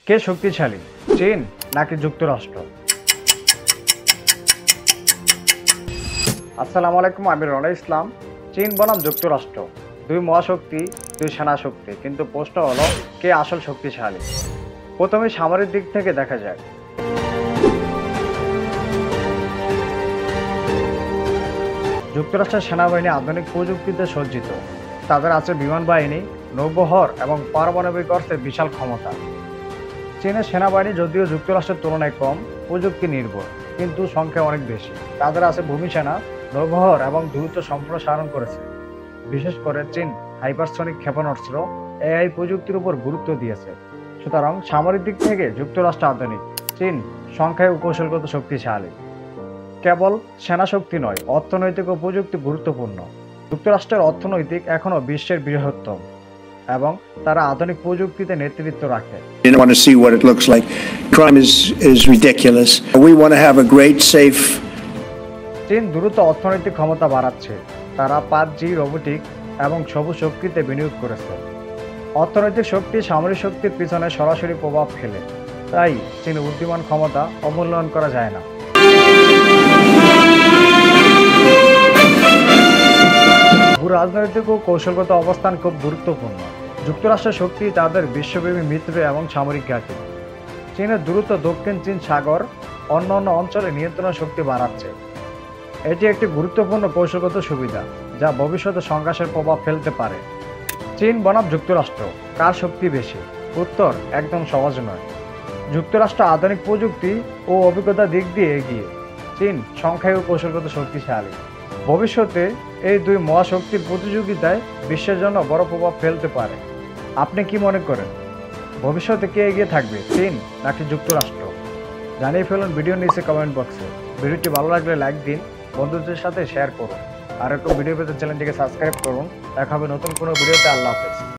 কে শক্তিশালী, চীন নাকি যুক্তরাষ্ট্র? আসসালামু আলাইকুম, আমি রনা ইসলাম। চীন বনাম যুক্তরাষ্ট্র, দুই মহাশক্তি, দুই সেনা শক্তি। কিন্তু প্রশ্ন হলো, কে আসল শক্তিশালী? প্রথমে সামরিক দিক থেকে দেখা যায়। যুক্তরাষ্ট্রের সেনাবাহিনী আধুনিক প্রযুক্তিতে সজ্জিত। তাদের আছে বিমান বাহিনী, নৌবহর এবং পারমাণবিক অস্ত্রের বিশাল ক্ষমতা। চীনের সেনাবাহিনী যদিও যুক্তরাষ্ট্রের তুলনায় কম প্রযুক্তি নির্ভর, কিন্তু সংখ্যা অনেক বেশি। তাদের আছে ভূমি সেনা, নৌবহর এবং দ্রুত সম্প্রসারণ করেছে। বিশেষ করে চীন হাইপারসনিক ক্ষেপণাস্ত্র, এআই প্রযুক্তির উপর গুরুত্ব দিয়েছে। সুতরাং সামরিক দিক থেকে যুক্তরাষ্ট্র আধুনিক, চীন সংখ্যায় ও কৌশলগত শক্তিশালী। কেবল সেনা শক্তি নয়, অর্থনৈতিক ও প্রযুক্তি গুরুত্বপূর্ণ। যুক্তরাষ্ট্রের অর্থনৈতিক এখনও বিশ্বের বৃহত্তম এবং তারা আধুনিক প্রযুক্তিতে নেতৃত্ব রাখে। You don't want to see what it looks like. Crime is ridiculous. We want to have a great, safe. চীন দ্রুত অর্থনৈতিক ক্ষমতা বাড়াচ্ছে। তারা 5G, রোবোটিক এবং সবুজ শক্তিতে বিনিয়োগ করেছে। অর্থনৈতিক শক্তি সামরিক শক্তির পিছনে সরাসরি প্রভাব ফেলে। তাই চীনের উদ্যমান ক্ষমতা অমূল্যায়ন করা যায় না। ভূ-রাজনৈতিক ও কৌশলগত অবস্থান খুব গুরুত্বপূর্ণ। যুক্তরাষ্ট্রের শক্তি তাদের বিশ্বব্যাপী মিত্র এবং সামরিক ঘাঁটি। চীনের দ্রুত দক্ষিণ চীন সাগর অন্যান্য অঞ্চলে নিয়ন্ত্রণ শক্তি বাড়াচ্ছে। এটি একটি গুরুত্বপূর্ণ কৌশলগত সুবিধা, যা ভবিষ্যতে সংঘর্ষের প্রভাব ফেলতে পারে। চীন বনাম যুক্তরাষ্ট্র, কার শক্তি বেশি? উত্তর একদম সহজ নয়। যুক্তরাষ্ট্র আধুনিক প্রযুক্তি ও অভিজ্ঞতার দিক দিয়ে এগিয়ে, চীন সংখ্যায় ও কৌশলগত শক্তিশালী। ভবিষ্যতে এই দুই মহাশক্তির প্রতিযোগিতায় বিশ্বের জন্য বড় প্রভাব ফেলতে পারে। আপনি কি মনে করেন, ভবিষ্যতে কে এগিয়ে থাকবে, চীন নাকি যুক্তরাষ্ট্র? জানিয়ে ফেলুন ভিডিও নিচে কমেন্ট বক্সে। ভিডিওটি ভালো লাগলে লাইক দিন, বন্ধুদের সাথে শেয়ার করুন। আর একটু ভিডিও পেতে চ্যানেলটিকে সাবস্ক্রাইব করুন। দেখা হবে নতুন কোনো ভিডিওতে। আল্লাহ হাফেজ।